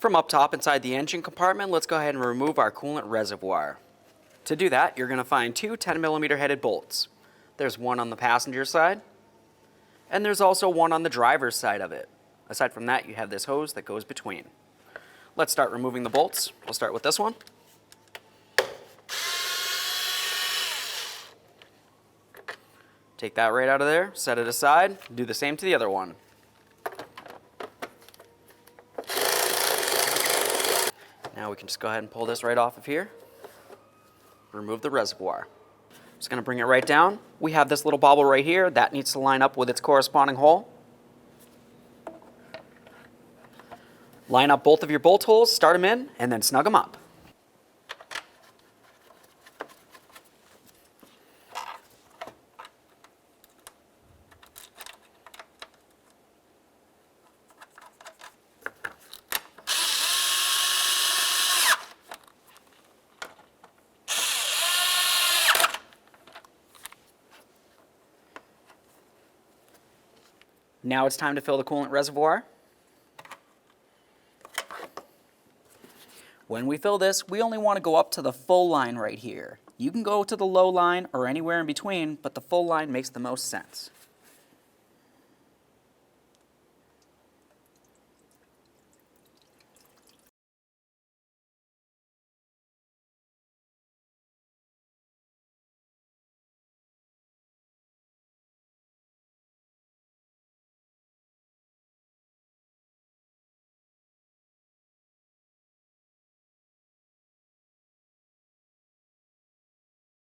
From up top inside the engine compartment, let's go ahead and remove our coolant reservoir. To do that, you're going to find two 10mm headed bolts. There's one on the passenger side, and there's also one on the driver's side of it. Aside from that, you have this hose that goes between. Let's start removing the bolts. We'll start with this one. Take that right out of there, set it aside, do the same to the other one. Now we can just go ahead and pull this right off of here. Remove the reservoir. Just going to bring it right down. We have this little bobble right here. That needs to line up with its corresponding hole. Line up both of your bolt holes, start them in, and then snug them up. Now it's time to fill the coolant reservoir. When we fill this, we only want to go up to the full line right here. You can go to the low line or anywhere in between, but the full line makes the most sense.